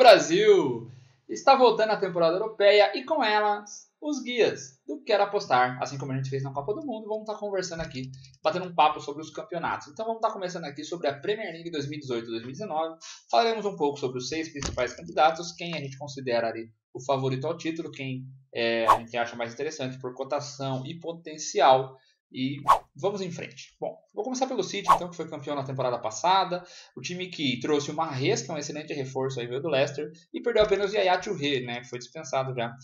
Brasil! Está voltando a temporada europeia e com ela os guias do que era apostar, assim como a gente fez na Copa do Mundo. Vamos estar conversando aqui, batendo um papo sobre os campeonatos. Então vamos estar começando aqui sobre a Premier League 2018-2019. Falaremos um pouco sobre os 6 principais candidatos, quem a gente considera ali o favorito ao título, quem a gente acha mais interessante por cotação e potencial. E vamos em frente. Bom, vou começar pelo City, então, que foi campeão na temporada passada. O time que trouxe o Mahrez, que é um excelente reforço aí, veio do Leicester, e perdeu apenas o Yaya Touré, né, que foi dispensado já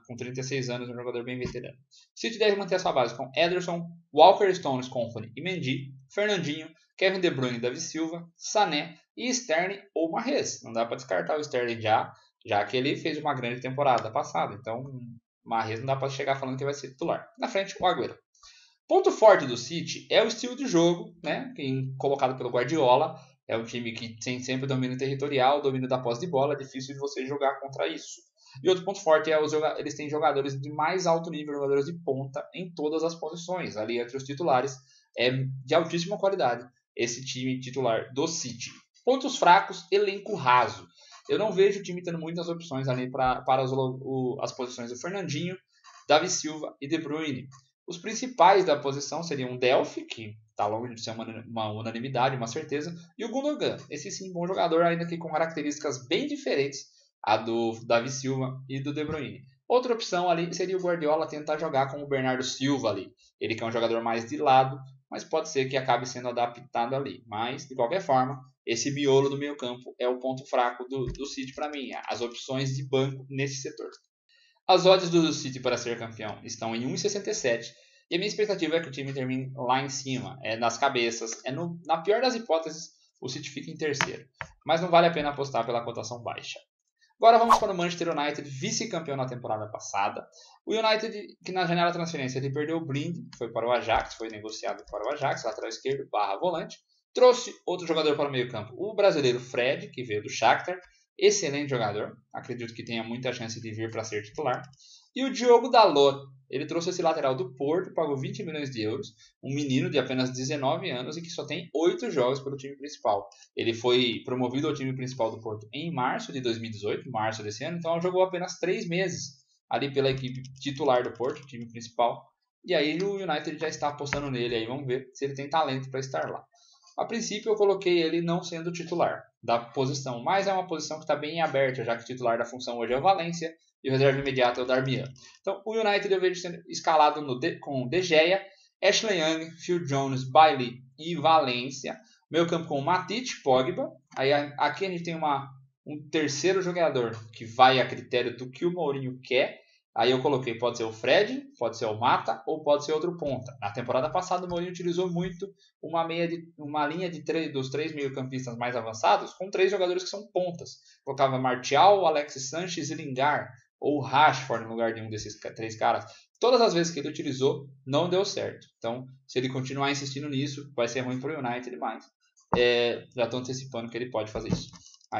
com 36 anos, um jogador bem veterano. O City deve manter a sua base com Ederson, Walker, Stones, Kompany e Mendy, Fernandinho, Kevin De Bruyne, Davi Silva, Sané e Sterling ou Mahrez. Não dá para descartar o Sterling já que ele fez uma grande temporada passada. Então, Mahrez não dá para chegar falando que vai ser titular. Na frente, o Agüero. Ponto forte do City é o estilo de jogo, né, colocado pelo Guardiola. É um time que tem sempre domínio territorial, domínio da posse de bola, é difícil de você jogar contra isso. E outro ponto forte é eles têm jogadores de mais alto nível, jogadores de ponta em todas as posições. Ali entre os titulares é de altíssima qualidade esse time titular do City. Pontos fracos, elenco raso. Eu não vejo o time tendo muitas opções ali para as posições do Fernandinho, Davi Silva e De Bruyne. Os principais da posição seriam o Delphi, que está longe de ser uma unanimidade, uma certeza, e o Gundogan. Esse sim, bom jogador, ainda que com características bem diferentes a do Davi Silva e do De Bruyne. Outra opção ali seria o Guardiola tentar jogar com o Bernardo Silva ali. Ele que é um jogador mais de lado, mas pode ser que acabe sendo adaptado ali. Mas, de qualquer forma, esse miolo do meio campo é o ponto fraco do City para mim. As opções de banco nesse setor. As odds do City para ser campeão estão em 1,67 e a minha expectativa é que o time termine lá em cima, nas cabeças. Na pior das hipóteses, o City fica em terceiro, mas não vale a pena apostar pela cotação baixa. Agora vamos para o Manchester United, vice-campeão na temporada passada. O United, que na janela de transferência ele perdeu o Blind, foi para o Ajax, foi negociado para o Ajax, lateral esquerdo, /volante. Trouxe outro jogador para o meio campo, o brasileiro Fred, que veio do Shakhtar. Excelente jogador, acredito que tenha muita chance de vir para ser titular. E o Diogo Dalot, ele trouxe esse lateral do Porto, pagou 20 milhões de euros, um menino de apenas 19 anos e que só tem 8 jogos pelo time principal. Ele foi promovido ao time principal do Porto em março de 2018, março desse ano, então jogou apenas 3 meses ali pela equipe titular do Porto, time principal. E aí o United já está apostando nele, aí vamos ver se ele tem talento para estar lá. A princípio eu coloquei ele não sendo titular da posição, mas é uma posição que está bem aberta, já que o titular da função hoje é o Valência e o reserva imediato é o Darmian. Então o United eu vejo sendo escalado com De Gea, Ashley Young, Phil Jones, Bailey e Valência. Meio campo com Matip, Pogba. Aí aqui a gente tem um terceiro jogador que vai a critério do que o Mourinho quer. Aí eu coloquei, pode ser o Fred, pode ser o Mata ou pode ser outro ponta. Na temporada passada o Mourinho utilizou muito uma linha dos 3 meio-campistas mais avançados com 3 jogadores que são pontas. Colocava Martial, Alexis Sanchez e Lingard, ou Rashford no lugar de um desses 3 caras. Todas as vezes que ele utilizou, não deu certo. Então, se ele continuar insistindo nisso, vai ser ruim para o United demais. Já estou antecipando que ele pode fazer isso.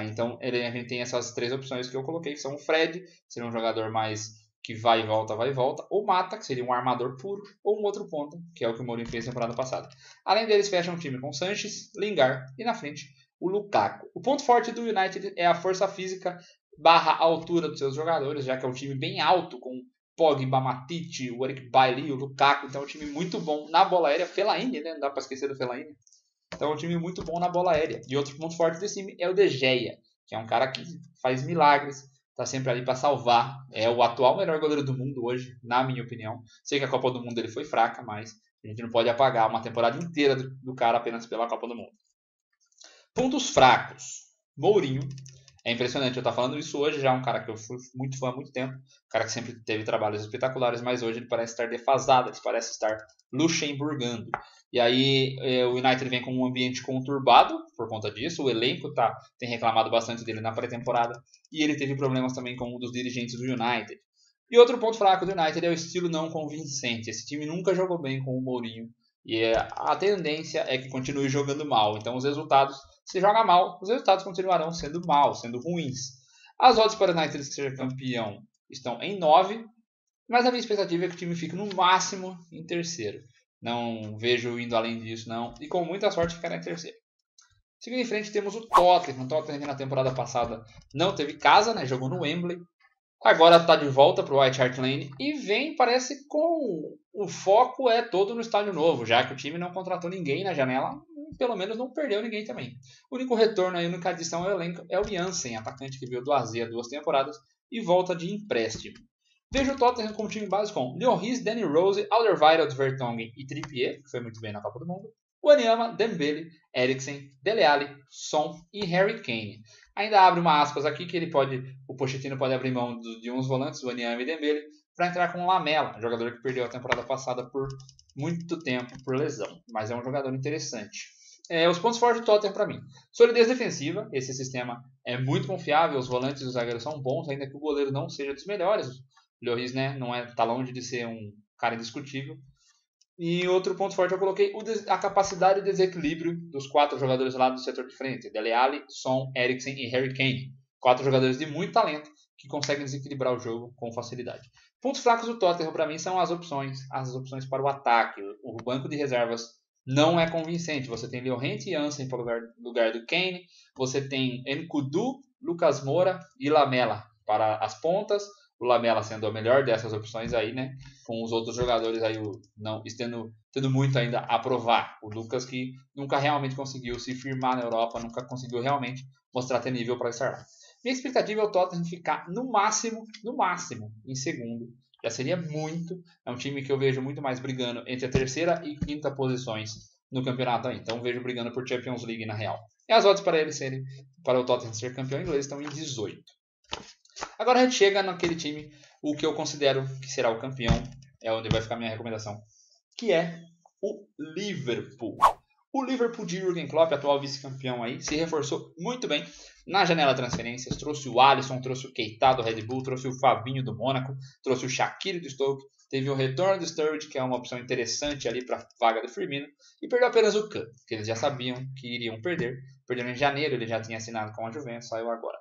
Então, a gente tem essas 3 opções que eu coloquei, que são o Fred, seria um jogador mais que vai e volta, ou Mata, que seria um armador puro, ou um outro ponta, que é o que o Mourinho fez na temporada passada. Além deles, fecham um time com Sanchez, Lingard e na frente o Lukaku. O ponto forte do United é a força física / altura dos seus jogadores, já que é um time bem alto, com Pogba, Matip, o Eric Bailly, o Lukaku, então é um time muito bom na bola aérea. Fellaini, né? Não dá para esquecer do Fellaini. Então é um time muito bom na bola aérea. E outro ponto forte desse time é o De Gea, que é um cara que faz milagres, tá sempre ali para salvar. É o atual melhor goleiro do mundo hoje, na minha opinião. Sei que a Copa do Mundo ele foi fraca, mas a gente não pode apagar uma temporada inteira do cara apenas pela Copa do Mundo. Pontos fracos. Mourinho. É impressionante eu estar falando isso hoje, já é um cara que eu fui muito fã há muito tempo. Um cara que sempre teve trabalhos espetaculares, mas hoje ele parece estar defasado, ele parece estar luxemburgando. E aí o United vem com um ambiente conturbado por conta disso. O elenco tem reclamado bastante dele na pré-temporada. E ele teve problemas também com um dos dirigentes do United. E outro ponto fraco do United é o estilo não convincente. Esse time nunca jogou bem com o Mourinho. E a tendência é que continue jogando mal. Então os resultados, se joga mal, os resultados continuarão sendo mal, sendo ruins. As odds para o United ser campeão estão em 9. Mas a minha expectativa é que o time fique no máximo em terceiro. Não vejo indo além disso, não. E com muita sorte ficará em terceiro. Seguindo em frente temos o Tottenham. O Tottenham que na temporada passada não teve casa, né? Jogou no Wembley. Agora está de volta para o White Hart Lane e vem, parece, com o foco é todo no estádio novo, já que o time não contratou ninguém na janela, pelo menos não perdeu ninguém também. O único retorno aí, a única adição ao elenco é o Jansen, atacante que veio do AZ há 2 temporadas e volta de empréstimo. Vejo o Tottenham como time base com Lloris, Danny Rose, Alderweireld, Vertonghen e Trippier, que foi muito bem na Copa do Mundo, Wanyama, Dembele, Eriksen, Dele Alli, Son e Harry Kane. Ainda abre uma aspas aqui que o Pochettino pode abrir mão de uns volantes, Wanyama e Dembele, para entrar com o Lamela, jogador que perdeu a temporada passada por muito tempo por lesão, mas é um jogador interessante. Os pontos fortes do Tottenham para mim. Solidez defensiva, esse sistema é muito confiável, os volantes e os zagueiros são bons, ainda que o goleiro não seja dos melhores. O Lloris, né, tá longe de ser um cara indiscutível. E outro ponto forte eu coloquei a capacidade de desequilíbrio dos 4 jogadores lá do setor de frente. Dele Alli, Son, Eriksen e Harry Kane. 4 jogadores de muito talento que conseguem desequilibrar o jogo com facilidade. Pontos fracos do Tottenham para mim são as opções para o ataque. O banco de reservas não é convincente. Você tem Llorente e Jansen para o lugar do Kane. Você tem Nkudu, Lucas Moura e Lamela para as pontas. O Lamela sendo a melhor dessas opções aí, né? Com os outros jogadores aí tendo muito ainda a provar. O Lucas que nunca realmente conseguiu se firmar na Europa, nunca conseguiu realmente mostrar ter nível para estar lá. Minha expectativa é o Tottenham ficar no máximo, em segundo. Já seria muito. É um time que eu vejo muito mais brigando entre a 3ª e 5ª posições no campeonato aí. Então vejo brigando por Champions League na real. E as odds para o Tottenham ser campeão inglês estão em 18. Agora a gente chega naquele time, o que eu considero que será o campeão, é onde vai ficar minha recomendação, que é o Liverpool. O Liverpool de Jürgen Klopp, atual vice-campeão aí, se reforçou muito bem na janela de transferências, trouxe o Alisson, trouxe o Keita do Red Bull, trouxe o Fabinho do Mônaco, trouxe o Shaqiri do Stoke, teve o retorno do Sturridge, que é uma opção interessante ali para a vaga do Firmino, e perdeu apenas o Kahn, que eles já sabiam que iriam perder. Perderam em janeiro, ele já tinha assinado com a Juventus, saiu agora.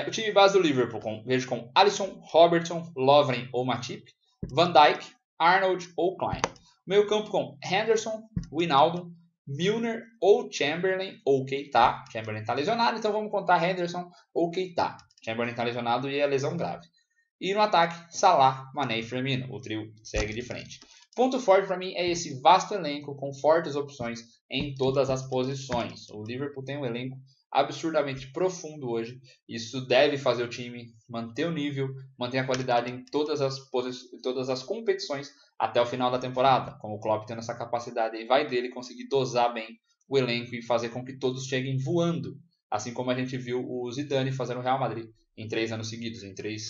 O time base do Liverpool vejo com Alisson, Robertson, Lovren ou Matip, Van Dijk, Arnold ou Klein. Meio campo com Henderson, Wijnaldum, Milner ou Chamberlain ou Keita. Chamberlain está lesionado, então vamos contar Henderson ou Keita. Chamberlain está lesionado e é lesão grave. E no ataque, Salah, Mané e Firmino. O trio segue de frente. Ponto forte para mim é esse vasto elenco com fortes opções em todas as posições. O Liverpool tem um elenco absurdamente profundo hoje. Isso deve fazer o time manter o nível, manter a qualidade em todas as competições até o final da temporada. Como o Klopp tendo essa capacidade e vai dele conseguir dosar bem o elenco e fazer com que todos cheguem voando. Assim como a gente viu o Zidane fazer no Real Madrid em 3 anos seguidos, em 3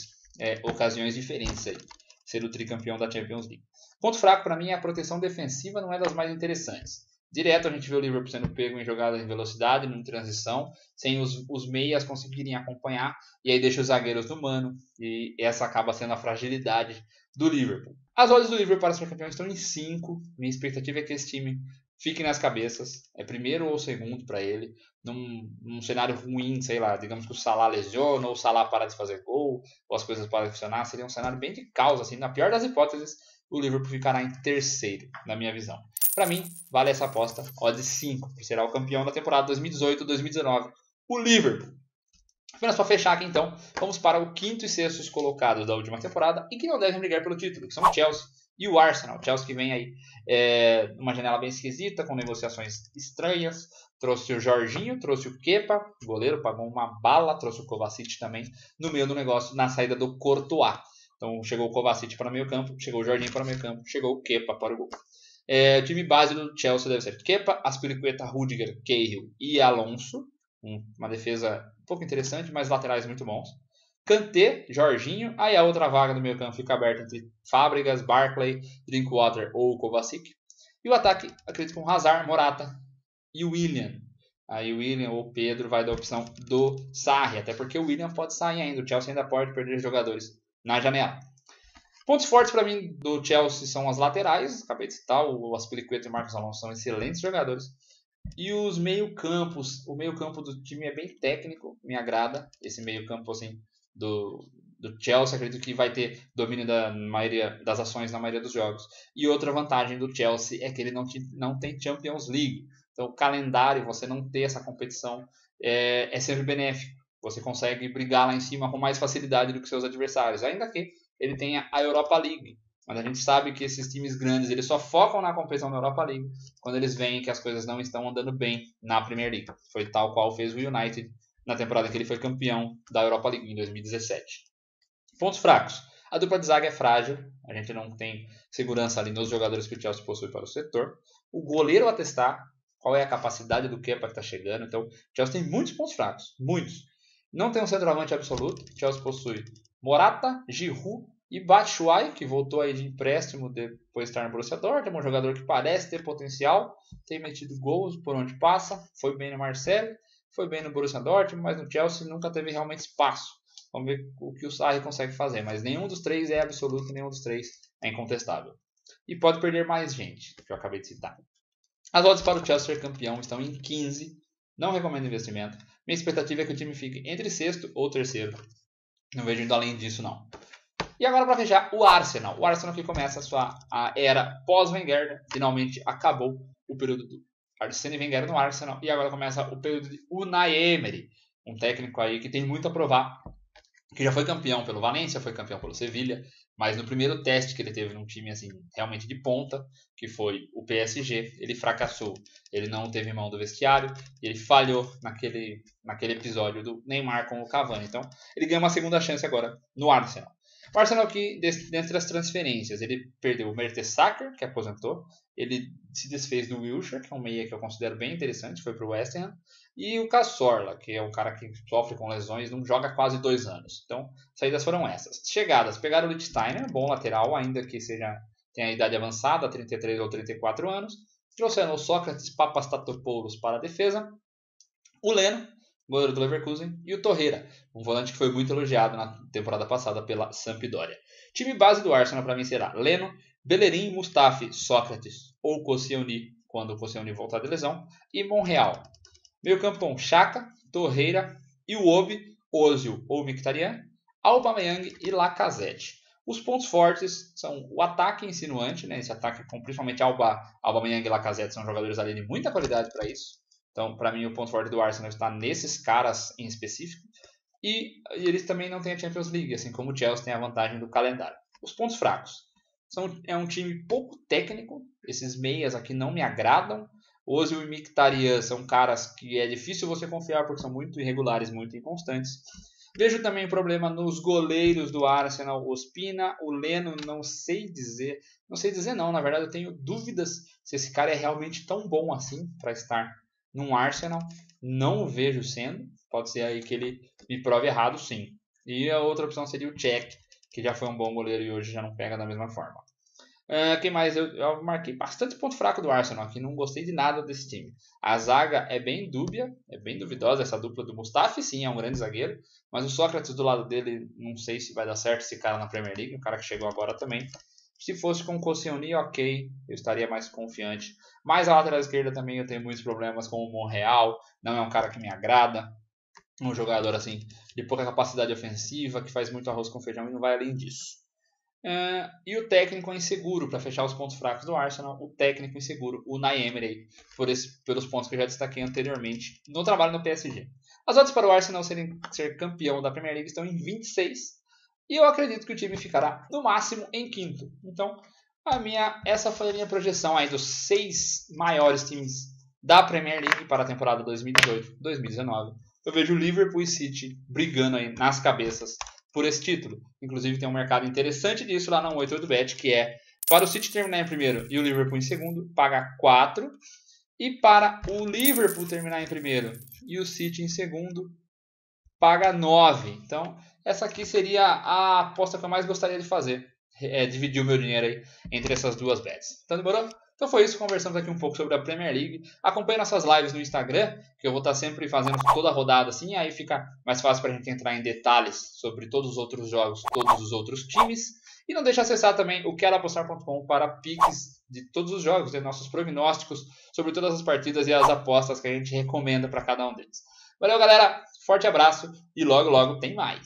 ocasiões diferentes aí. Ser o tricampeão da Champions League. Ponto fraco para mim é a proteção defensiva, não é das mais interessantes. Direto a gente vê o Liverpool sendo pego em jogadas em velocidade, em transição, sem os meias conseguirem acompanhar, e aí deixa os zagueiros no mano, e essa acaba sendo a fragilidade do Liverpool. As odds do Liverpool para ser campeão estão em 5, minha expectativa é que esse time fique nas cabeças, é primeiro ou segundo para ele, num cenário ruim, sei lá, digamos que o Salah lesiona, ou o Salah para de fazer gol, ou as coisas param de funcionar, seria um cenário bem de caos, assim, na pior das hipóteses, o Liverpool ficará em terceiro, na minha visão. Para mim, vale essa aposta, odds 5, que será o campeão da temporada 2018-2019, o Liverpool. Apenas para fechar aqui então, vamos para o 5º e 6º colocados da última temporada e que não devem brigar pelo título, que são o Chelsea e o Arsenal. O Chelsea que vem aí numa janela bem esquisita, com negociações estranhas. Trouxe o Jorginho, trouxe o Kepa, goleiro, pagou uma bala, trouxe o Kovacic também no meio do negócio, na saída do Courtois. Então chegou o Kovacic para o meio campo, chegou o Jorginho para o meio campo, chegou o Kepa para o gol. O time base do Chelsea deve ser Kepa, Azpilicueta, Rudiger, Cahill e Alonso. Uma defesa um pouco interessante, mas laterais muito bons. Kanté, Jorginho. Aí a outra vaga do meio campo fica aberta entre Fábregas, Barkley, Drinkwater ou Kovacic. E o ataque, acredito com Hazard, Morata e Willian. Aí o Willian ou Pedro vai da opção do Sarri, até porque o Willian pode sair ainda. O Chelsea ainda pode perder jogadores na janela. Pontos fortes para mim do Chelsea são as laterais. Acabei de citar, o Azpilicueta e o Marcos Alonso são excelentes jogadores. E os meio-campos, o meio-campo do time é bem técnico, me agrada. Esse meio-campo assim, do Chelsea, acredito que vai ter domínio da maioria das ações na maioria dos jogos. E outra vantagem do Chelsea é que ele não tem Champions League. Então o calendário, você não ter essa competição é sempre benéfico. Você consegue brigar lá em cima com mais facilidade do que seus adversários, ainda que ele tenha a Europa League. Mas a gente sabe que esses times grandes eles só focam na competição da Europa League quando eles veem que as coisas não estão andando bem na Premier League. Foi tal qual fez o United na temporada que ele foi campeão da Europa League em 2017. Pontos fracos. A dupla de zaga é frágil. A gente não tem segurança ali nos jogadores que o Chelsea possui para o setor. O goleiro a testar. Qual é a capacidade do Kepa que está chegando. Então, o Chelsea tem muitos pontos fracos. Muitos. Não tem um centroavante absoluto. O Chelsea possui Morata, Giroud e Batshuayi, que voltou aí de empréstimo depois de estar no Borussia Dortmund. Um jogador que parece ter potencial. Tem metido gols por onde passa. Foi bem no Marseille. Foi bem no Borussia Dortmund. Mas no Chelsea nunca teve realmente espaço. Vamos ver o que o Sarri consegue fazer. Mas nenhum dos três é absoluto. Nenhum dos três é incontestável. E pode perder mais gente, que eu acabei de citar. As odds para o Chelsea ser campeão estão em 15. Não recomendo investimento. Minha expectativa é que o time fique entre sexto ou terceiro. Não vejo indo além disso, não. E agora para fechar, o Arsenal. O Arsenal que começa a era pós-Wenger. Finalmente acabou o período do Arsene Wenger no Arsenal. E agora começa o período de Unai Emery. Um técnico aí que tem muito a provar. Que já foi campeão pelo Valencia, foi campeão pelo Sevilla. Mas no primeiro teste que ele teve num time assim, realmente de ponta, que foi o PSG, ele fracassou. Ele não teve mão do vestiário e ele falhou naquele episódio do Neymar com o Cavani. Então, ele ganha uma segunda chance agora no Arsenal. O Arsenal que, dentre as transferências, ele perdeu o Mertesacker, que aposentou. Ele se desfez do Wilshere, que é um meia que eu considero bem interessante, foi para o West Ham. E o Cazorla, que é um cara que sofre com lesões, não joga há quase 2 anos. Então, saídas foram essas. Chegadas, pegaram o Lichtsteiner, bom lateral, ainda que tenha a idade avançada, 33 ou 34 anos. Trouxeram o Sócrates Papastatopoulos para a defesa. O Leno, goleiro do Leverkusen, e o Torreira, um volante que foi muito elogiado na temporada passada pela Sampdoria. Time base do Arsenal para mim será Leno, Bellerin, Mustafi, Sócrates ou Koscielny, quando o Koscielny voltar de lesão, e Monreal. Meio campo, Xhaka, Torreira, Iwobi, Ozil ou Mkhitaryan, Aubameyang e Lacazette. Os pontos fortes são o ataque insinuante, né? Esse ataque com principalmente Aubameyang e Lacazette são jogadores ali de muita qualidade para isso. Então, para mim, o ponto forte do Arsenal está nesses caras em específico. E eles também não têm a Champions League, assim como o Chelsea tem a vantagem do calendário. Os pontos fracos. É um time pouco técnico. Esses meias aqui não me agradam. Ozil e Mkhitaryan são caras que é difícil você confiar porque são muito irregulares, muito inconstantes. Vejo também problema nos goleiros do Arsenal, o Ospina, o Leno, não sei dizer não, na verdade eu tenho dúvidas se esse cara é realmente tão bom assim para estar num Arsenal, não o vejo sendo, pode ser aí que ele me prove errado sim. E a outra opção seria o Cech, que já foi um bom goleiro e hoje já não pega da mesma forma. Quem mais? Eu marquei bastante ponto fraco do Arsenal aqui, não gostei de nada desse time. A zaga é bem dúbia, é bem duvidosa essa dupla do Mustafi, sim, é um grande zagueiro, mas o Sócrates do lado dele, não sei se vai dar certo esse cara na Premier League, um cara que chegou agora também. Se fosse com o Koscielny, ok, eu estaria mais confiante. Mas a lateral esquerda também eu tenho muitos problemas com o Monreal, não é um cara que me agrada, um jogador assim de pouca capacidade ofensiva, que faz muito arroz com feijão e não vai além disso. E o técnico inseguro, para fechar os pontos fracos do Arsenal, o técnico inseguro, o Unai Emery, pelos pontos que eu já destaquei anteriormente no trabalho no PSG. As odds para o Arsenal ser campeão da Premier League estão em 26, e eu acredito que o time ficará no máximo em quinto. Então, essa foi a minha projeção aí dos 6 maiores times da Premier League para a temporada 2018-2019. Eu vejo o Liverpool e City brigando aí nas cabeças por esse título. Inclusive tem um mercado interessante disso lá na 188bet, que é para o City terminar em primeiro e o Liverpool em segundo, paga 4. E para o Liverpool terminar em primeiro e o City em segundo, paga 9. Então, essa aqui seria a aposta que eu mais gostaria de fazer. Dividir o meu dinheiro aí entre essas duas bets. Então, demorou? Então foi isso, conversamos aqui um pouco sobre a Premier League. Acompanhe nossas lives no Instagram, que eu vou estar sempre fazendo toda a rodada assim, aí fica mais fácil para a gente entrar em detalhes sobre todos os outros jogos, todos os outros times. E não deixe de acessar também o queroapostar.com para piques de todos os jogos, de nossos prognósticos sobre todas as partidas e as apostas que a gente recomenda para cada um deles. Valeu, galera, forte abraço e logo logo tem mais.